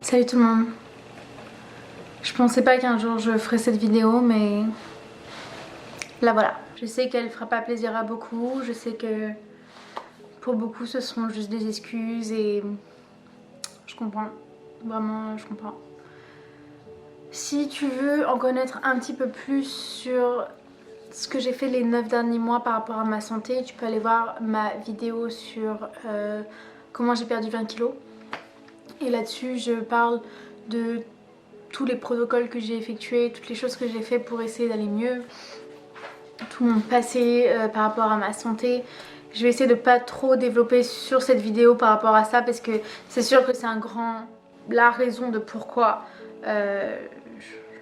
Salut tout le monde. Je pensais pas qu'un jour je ferais cette vidéo, mais là voilà. Je sais qu'elle fera pas plaisir à beaucoup, je sais que pour beaucoup ce seront juste des excuses et je comprends, vraiment je comprends. Si tu veux en connaître un petit peu plus sur ce que j'ai fait les 9 derniers mois par rapport à ma santé, tu peux aller voir ma vidéo sur comment j'ai perdu 20 kilos. Et là-dessus je parle de tous les protocoles que j'ai effectués, toutes les choses que j'ai fait pour essayer d'aller mieux, tout mon passé par rapport à ma santé. Je vais essayer de pas trop développer sur cette vidéo par rapport à ça parce que c'est sûr que c'est la raison de pourquoi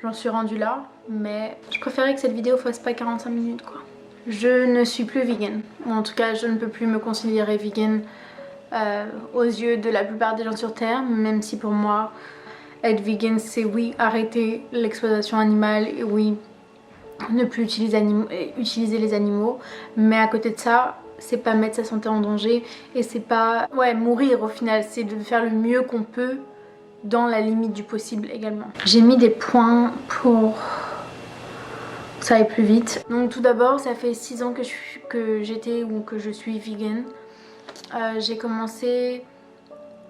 j'en suis rendue là, mais je préférais que cette vidéo fasse pas 45 minutes quoi. Je ne suis plus vegan, ou en tout cas je ne peux plus me considérer vegan aux yeux de la plupart des gens sur terre, même si pour moi être vegan c'est oui arrêter l'exploitation animale et oui ne plus utiliser les animaux, mais à côté de ça c'est pas mettre sa santé en danger et c'est pas mourir au final, c'est de faire le mieux qu'on peut dans la limite du possible également. J'ai mis des points pour que ça aille plus vite. Donc tout d'abord ça fait 6 ans que j'étais ou que je suis vegan. J'ai commencé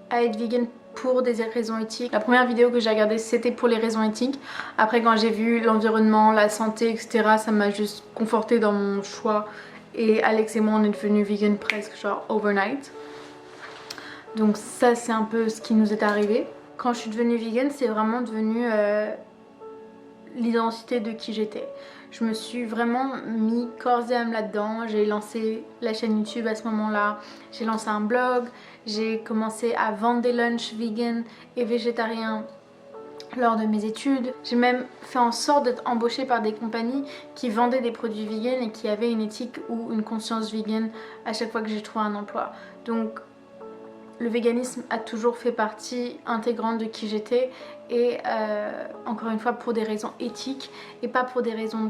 à être vegan pour des raisons éthiques. La première vidéo que j'ai regardée c'était pour les raisons éthiques. Après quand j'ai vu l'environnement, la santé etc, ça m'a juste confortée dans mon choix et Alex et moi on est devenus vegan presque genre overnight. Donc ça c'est un peu ce qui nous est arrivé. Quand je suis devenue vegan c'est vraiment devenu l'identité de qui j'étais. Je me suis vraiment mis corps et âme là-dedans. J'ai lancé la chaîne YouTube à ce moment-là. J'ai lancé un blog. J'ai commencé à vendre des lunchs vegan et végétariens lors de mes études. J'ai même fait en sorte d'être embauchée par des compagnies qui vendaient des produits vegan et qui avaient une éthique ou une conscience vegan à chaque fois que j'ai trouvé un emploi. Donc le véganisme a toujours fait partie intégrante de qui j'étais et encore une fois pour des raisons éthiques et pas pour des raisons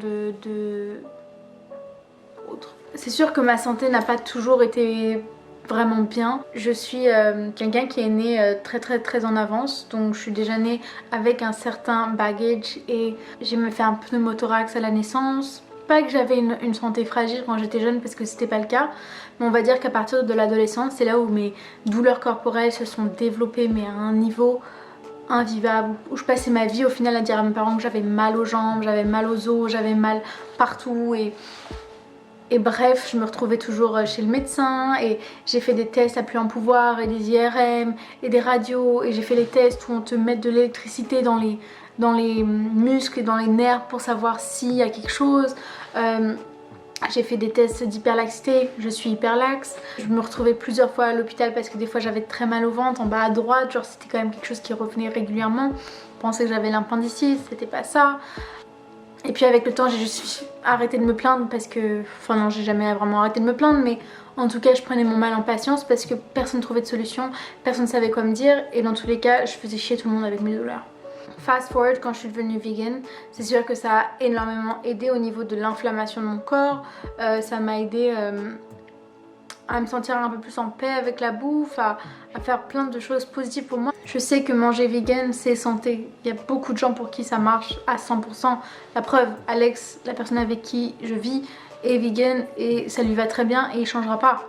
autres. C'est sûr que ma santé n'a pas toujours été vraiment bien. Je suis quelqu'un qui est né très en avance, donc je suis déjà née avec un certain baggage et j'ai me fait un pneumothorax à la naissance. Pas que j'avais une santé fragile quand j'étais jeune parce que c'était pas le cas, mais on va dire qu'à partir de l'adolescence c'est là où mes douleurs corporelles se sont développées mais à un niveau invivable, où je passais ma vie au final à dire à mes parents que j'avais mal aux jambes, j'avais mal aux os, j'avais mal partout et bref, je me retrouvais toujours chez le médecin et j'ai fait des tests à plus en pouvoir et des IRM et des radios et j'ai fait les tests où on te met de l'électricité dans les muscles et dans les nerfs pour savoir s'il y a quelque chose. J'ai fait des tests d'hyperlaxité, je suis hyperlaxe. Je me retrouvais plusieurs fois à l'hôpital parce que des fois j'avais très mal au ventre, en bas à droite, genre c'était quand même quelque chose qui revenait régulièrement. Je pensais que j'avais l'appendicite, c'était pas ça. Et puis avec le temps j'ai juste arrêté de me plaindre parce que... Enfin non, j'ai jamais vraiment arrêté de me plaindre, mais en tout cas je prenais mon mal en patience parce que personne ne trouvait de solution, personne ne savait quoi me dire et dans tous les cas je faisais chier tout le monde avec mes douleurs. Fast forward, quand je suis devenue vegan, c'est sûr que ça a énormément aidé au niveau de l'inflammation de mon corps. Ça m'a aidé à me sentir un peu plus en paix avec la bouffe, à faire plein de choses positives pour moi. Je sais que manger vegan c'est santé. Il y a beaucoup de gens pour qui ça marche à 100%. La preuve, Alex, la personne avec qui je vis, est vegan et ça lui va très bien et il changera pas.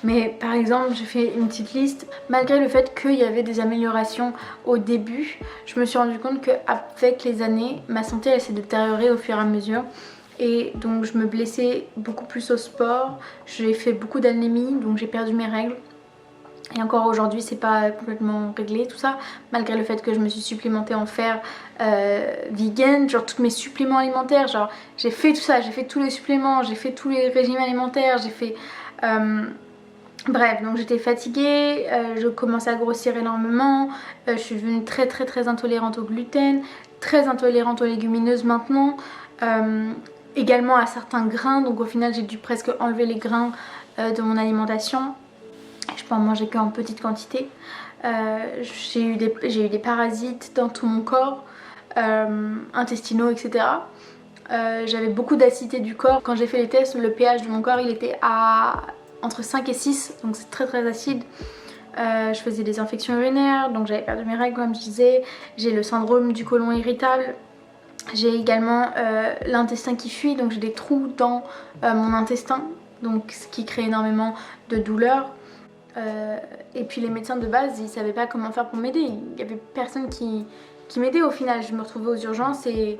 Mais par exemple j'ai fait une petite liste, malgré le fait qu'il y avait des améliorations au début, je me suis rendu compte qu'avec les années, ma santé elle s'est détériorée au fur et à mesure. Et donc je me blessais beaucoup plus au sport, j'ai fait beaucoup d'anémie, donc j'ai perdu mes règles. Et encore aujourd'hui c'est pas complètement réglé tout ça, malgré le fait que je me suis supplémentée en fer vegan, genre tous mes suppléments alimentaires, genre j'ai fait tout ça, j'ai fait tous les suppléments, j'ai fait tous les régimes alimentaires, j'ai fait... Bref, donc j'étais fatiguée, je commençais à grossir énormément, je suis devenue très intolérante au gluten, très intolérante aux légumineuses maintenant, également à certains grains, donc au final j'ai dû presque enlever les grains de mon alimentation, je peux en manger qu'en petite quantité. J'ai eu des parasites dans tout mon corps, intestinaux etc. J'avais beaucoup d'acidité du corps, quand j'ai fait les tests le pH de mon corps il était à... entre 5 et 6, donc c'est très acide. Je faisais des infections urinaires, donc j'avais perdu mes règles comme je disais. J'ai le syndrome du côlon irritable. J'ai également l'intestin qui fuit, donc j'ai des trous dans mon intestin, donc ce qui crée énormément de douleurs. Et puis les médecins de base, ils savaient pas comment faire pour m'aider. Il y avait personne qui m'aidait au final. Je me retrouvais aux urgences et...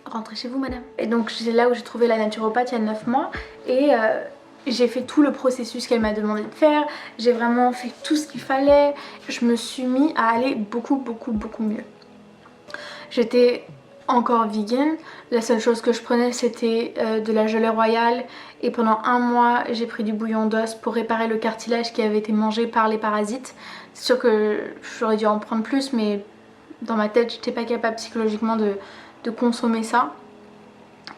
Rentrez chez vous madame. Et donc c'est là où j'ai trouvé la naturopathe il y a 9 mois et j'ai fait tout le processus qu'elle m'a demandé de faire. J'ai vraiment fait tout ce qu'il fallait. Je me suis mis à aller beaucoup mieux. J'étais encore vegan. La seule chose que je prenais c'était de la gelée royale et pendant 1 mois j'ai pris du bouillon d'os pour réparer le cartilage qui avait été mangé par les parasites. C'est sûr que j'aurais dû en prendre plus mais dans ma tête j'étais pas capable psychologiquement de consommer ça.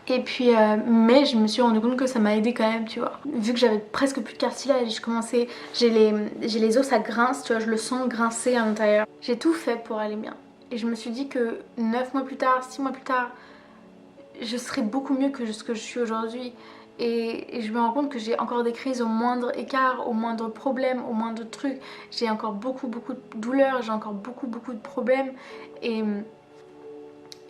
Et puis mais je me suis rendu compte que ça m'a aidé quand même, tu vois. Vu que j'avais presque plus de cartilage, j'ai les os, ça grince, tu vois, je le sens grincer à l'intérieur. J'ai tout fait pour aller bien. Et je me suis dit que 9 mois plus tard, 6 mois plus tard, je serais beaucoup mieux que ce que je suis aujourd'hui. Et je me rends compte que j'ai encore des crises au moindre écart, au moindre problème, au moindre truc. J'ai encore beaucoup de douleurs, j'ai encore beaucoup de problèmes. Et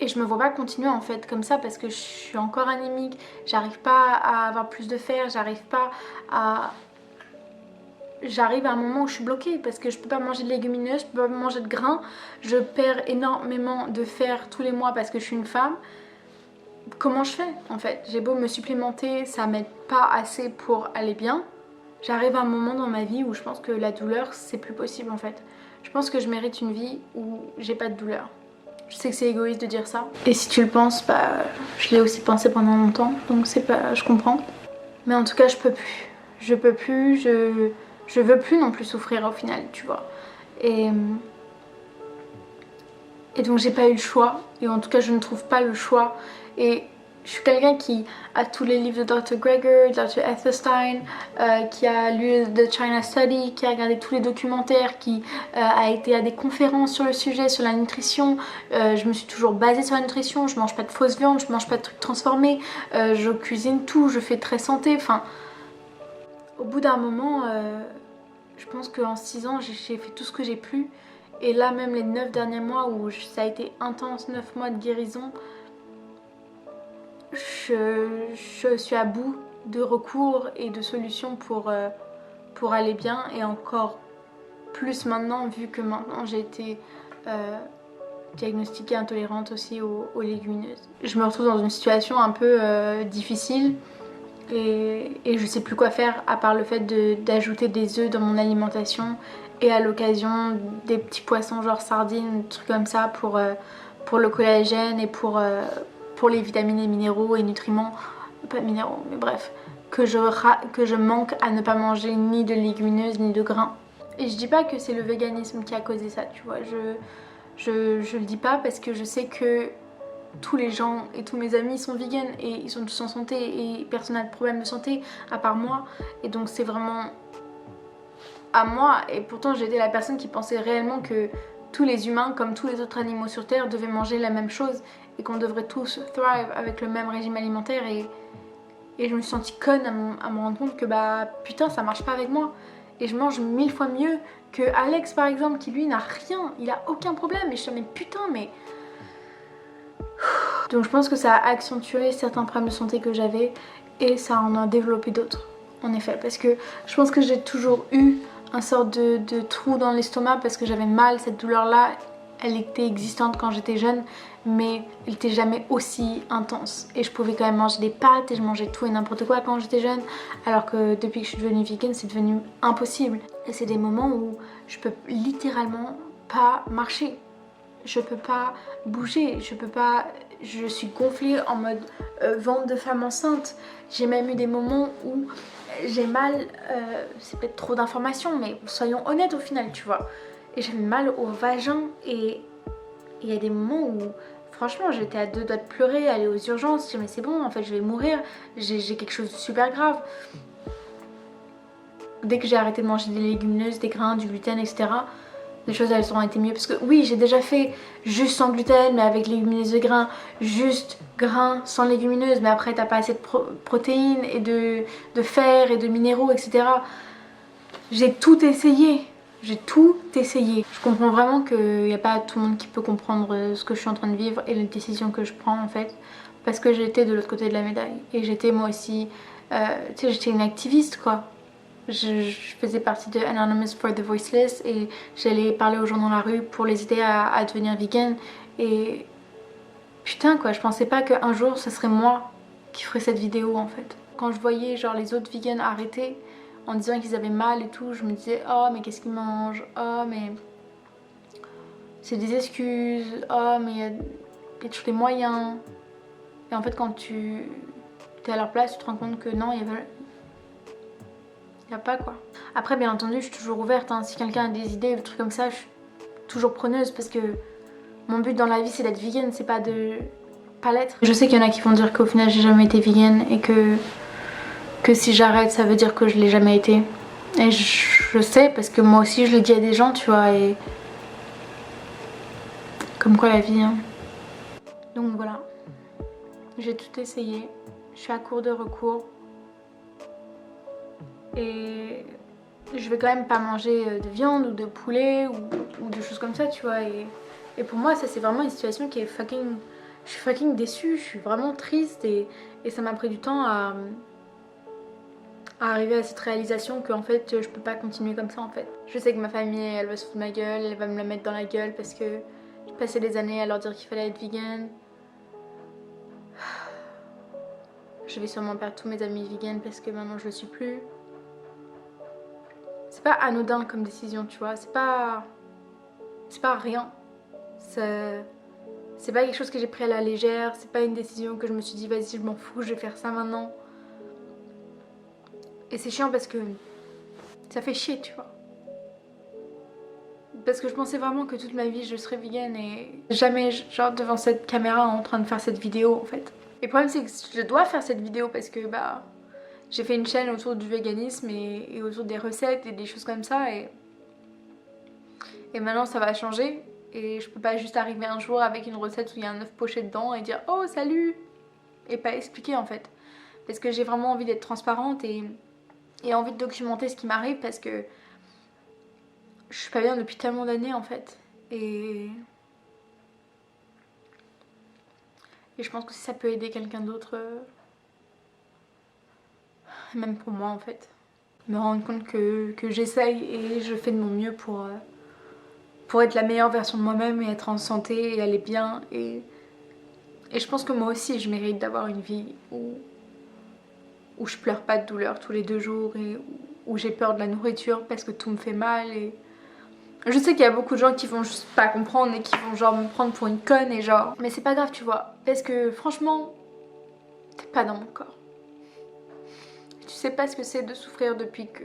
je me vois pas continuer en fait comme ça parce que je suis encore anémique, j'arrive pas à avoir plus de fer, j'arrive à un moment où je suis bloquée parce que je peux pas manger de légumineuses, je peux pas manger de grains, je perds énormément de fer tous les mois parce que je suis une femme. Comment je fais en fait? J'ai beau me supplémenter, ça m'aide pas assez pour aller bien. J'arrive à un moment dans ma vie où je pense que la douleur c'est plus possible en fait. Je pense que je mérite une vie où j'ai pas de douleur. Je sais que c'est égoïste de dire ça. Et si tu le penses, bah je l'ai aussi pensé pendant longtemps, donc c'est pas, je comprends. Mais en tout cas, je peux plus. Je peux plus, je veux plus non plus souffrir au final, tu vois. Et donc j'ai pas eu le choix, et en tout cas je ne trouve pas le choix. Et je suis quelqu'un qui a tous les livres de Dr. Greger, Dr. Ethelstein, qui a lu The China Study, qui a regardé tous les documentaires, qui a été à des conférences sur le sujet, sur la nutrition. Je me suis toujours basée sur la nutrition, je mange pas de fausse viande, je mange pas de trucs transformés, je cuisine tout, je fais très santé. Enfin, au bout d'un moment, je pense qu'en 6 ans, j'ai fait tout ce que j'ai pu. Et là, même les 9 derniers mois où ça a été intense, 9 mois de guérison, je suis à bout de recours et de solutions pour aller bien, et encore plus maintenant vu que maintenant j'ai été diagnostiquée intolérante aussi aux légumineuses. Je me retrouve dans une situation un peu difficile et je sais plus quoi faire à part le fait d'ajouter des œufs dans mon alimentation et à l'occasion des petits poissons genre sardines, des trucs comme ça pour le collagène et pour les vitamines et minéraux et nutriments, pas minéraux mais bref, que je manque à ne pas manger ni de légumineuses ni de grains. Et je dis pas que c'est le véganisme qui a causé ça, tu vois, je le dis pas parce que je sais que tous les gens et tous mes amis sont véganes et ils sont tous en santé et personne n'a de problème de santé à part moi, et donc c'est vraiment à moi. Et pourtant j'étais la personne qui pensait réellement que tous les humains comme tous les autres animaux sur terre devaient manger la même chose et qu'on devrait tous thrive avec le même régime alimentaire, et je me suis sentie conne à me rendre compte que bah putain ça marche pas avec moi, et je mange 1000 fois mieux que Alex par exemple qui lui n'a rien, il a aucun problème, et je me dis mais putain mais... Donc je pense que ça a accentué certains problèmes de santé que j'avais et ça en a développé d'autres en effet, parce que je pense que j'ai toujours eu un sort de trou dans l'estomac parce que j'avais mal. Cette douleur là elle était existante quand j'étais jeune mais elle était jamais aussi intense, et je pouvais quand même manger des pâtes et je mangeais tout et n'importe quoi quand j'étais jeune, alors que depuis que je suis devenue vegan c'est devenu impossible. Et c'est des moments où je peux littéralement pas marcher, je peux pas bouger, je suis gonflée en mode ventre de femme enceinte. J'ai même eu des moments où j'ai mal, c'est peut-être trop d'informations mais soyons honnêtes au final, tu vois, et j'avais mal au vagin, et il y a des moments où franchement j'étais à 2 doigts de pleurer, aller aux urgences, je disais mais c'est bon en fait je vais mourir, j'ai quelque chose de super grave. Dès que j'ai arrêté de manger des légumineuses, des grains, du gluten, etc., les choses elles ont été mieux, parce que oui j'ai déjà fait juste sans gluten mais avec légumineuses et grains, juste grains sans légumineuses mais après t'as pas assez de protéines et de fer et de minéraux, etc. J'ai tout essayé. J'ai tout essayé. Je comprends vraiment qu'il n'y a pas tout le monde qui peut comprendre ce que je suis en train de vivre et les décisions que je prends en fait. Parce que j'étais de l'autre côté de la médaille. Et j'étais moi aussi, tu sais, j'étais une activiste quoi. Je faisais partie de Anonymous for the Voiceless et j'allais parler aux gens dans la rue pour les aider à devenir vegan. Et putain quoi, je pensais pas qu'un jour ce serait moi qui ferais cette vidéo en fait. Quand je voyais genre les autres vegans arrêter en disant qu'ils avaient mal et tout, je me disais oh mais qu'est-ce qu'ils mangent, oh mais c'est des excuses, oh mais il y a toujours des moyens. Et en fait quand tu es à leur place, tu te rends compte que non, il y a pas quoi. Après bien entendu je suis toujours ouverte, hein. Si quelqu'un a des idées ou des trucs comme ça, je suis toujours preneuse parce que mon but dans la vie c'est d'être vegan, c'est pas de pas l'être. Je sais qu'il y en a qui vont dire qu'au final j'ai jamais été vegan et que si j'arrête ça veut dire que je l'ai jamais été. Et je sais parce que moi aussi je le dis à des gens tu vois et comme quoi la vie hein. Donc voilà, j'ai tout essayé, je suis à court de recours et je vais quand même pas manger de viande ou de poulet ou de choses comme ça tu vois et pour moi ça c'est vraiment une situation qui est fucking... Je suis fucking déçue, je suis vraiment triste et ça m'a pris du temps à arriver à cette réalisation que en fait je peux pas continuer comme ça en fait. Je sais que ma famille elle va se foutre de ma gueule, elle va me la mettre dans la gueule parce que j'ai passé des années à leur dire qu'il fallait être vegan. Je vais sûrement perdre tous mes amis vegan parce que maintenant je le suis plus. C'est pas anodin comme décision tu vois, c'est pas rien. C'est pas quelque chose que j'ai pris à la légère, c'est pas une décision que je me suis dit vas-y je m'en fous, je vais faire ça maintenant. Et c'est chiant parce que ça fait chier tu vois. Parce que je pensais vraiment que toute ma vie je serais vegan et jamais genre devant cette caméra en train de faire cette vidéo en fait. Et le problème c'est que je dois faire cette vidéo parce que bah j'ai fait une chaîne autour du véganisme et autour des recettes et des choses comme ça et maintenant ça va changer et je peux pas juste arriver un jour avec une recette où il y a un œuf poché dedans et dire oh salut et pas expliquer en fait. Parce que j'ai vraiment envie d'être transparente et envie de documenter ce qui m'arrive parce que je suis pas bien depuis tellement d'années en fait et je pense que si ça peut aider quelqu'un d'autre, même pour moi en fait, me rendre compte que j'essaye et je fais de mon mieux pour être la meilleure version de moi-même et être en santé et aller bien et je pense que moi aussi je mérite d'avoir une vie où je pleure pas de douleur tous les 2 jours et où j'ai peur de la nourriture parce que tout me fait mal et je sais qu'il y a beaucoup de gens qui vont juste pas comprendre et qui vont genre me prendre pour une conne et genre... Mais c'est pas grave tu vois, parce que franchement, t'es pas dans mon corps. Tu sais pas ce que c'est de souffrir depuis que...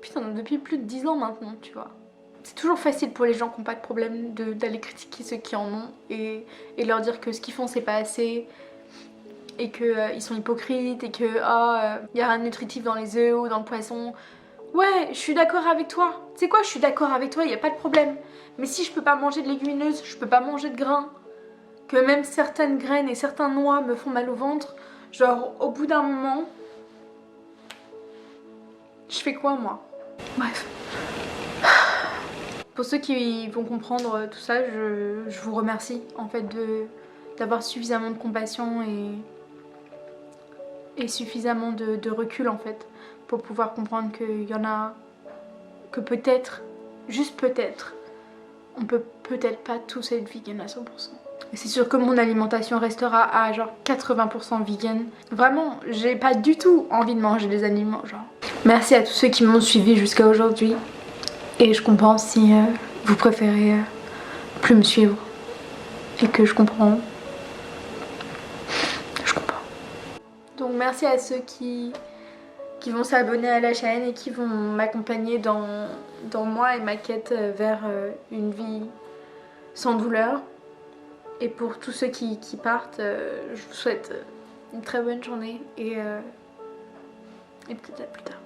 Putain, depuis plus de 10 ans maintenant tu vois. C'est toujours facile pour les gens qui n'ont pas de problème d'aller critiquer ceux qui en ont et leur dire que ce qu'ils font c'est pas assez et qu'ils sont hypocrites et que y a rien de nutritif dans les œufs ou dans le poisson. Ouais, je suis d'accord avec toi. Tu sais quoi, je suis d'accord avec toi, y a pas de problème. Mais si je peux pas manger de légumineuses, je peux pas manger de grains, que même certaines graines et certains noix me font mal au ventre, genre au bout d'un moment, je fais quoi moi? Bref. Pour ceux qui vont comprendre tout ça, je vous remercie en fait d'avoir suffisamment de compassion et suffisamment de recul en fait pour pouvoir comprendre qu'il y en a que peut-être, juste peut-être, on peut peut-être pas tous être vegan à 100%. Et c'est sûr que mon alimentation restera à genre 80% vegan. Vraiment, j'ai pas du tout envie de manger des aliments genre. Merci à tous ceux qui m'ont suivi jusqu'à aujourd'hui. Et je comprends si vous préférez plus me suivre. Et que je comprends. Je comprends. Donc merci à ceux qui vont s'abonner à la chaîne et qui vont m'accompagner dans moi et ma quête vers une vie sans douleur. Et pour tous ceux qui partent, je vous souhaite une très bonne journée et peut-être à plus tard.